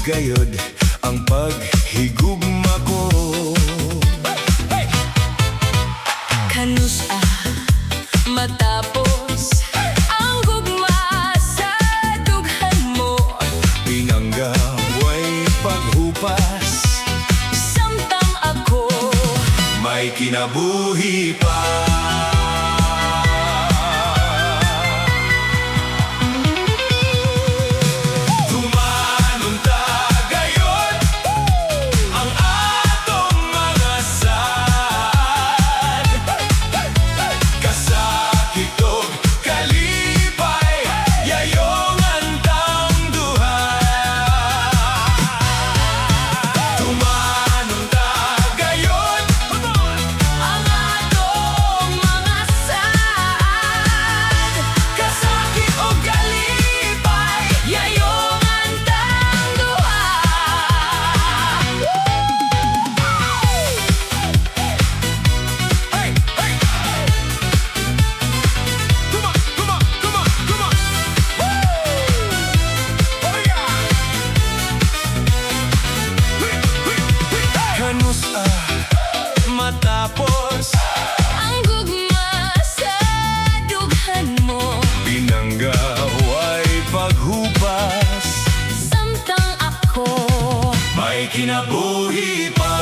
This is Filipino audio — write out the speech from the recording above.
gayod ang paghigugma ko. Kanusa matapos ang gugma sa dughan mo. Pinanggaway paghupas, Samtang ako may kinabuhi pa. Matapos ang gugma sa dughan mo. Pinanggaway paghupas, Samtang ako may kinabuhi pa.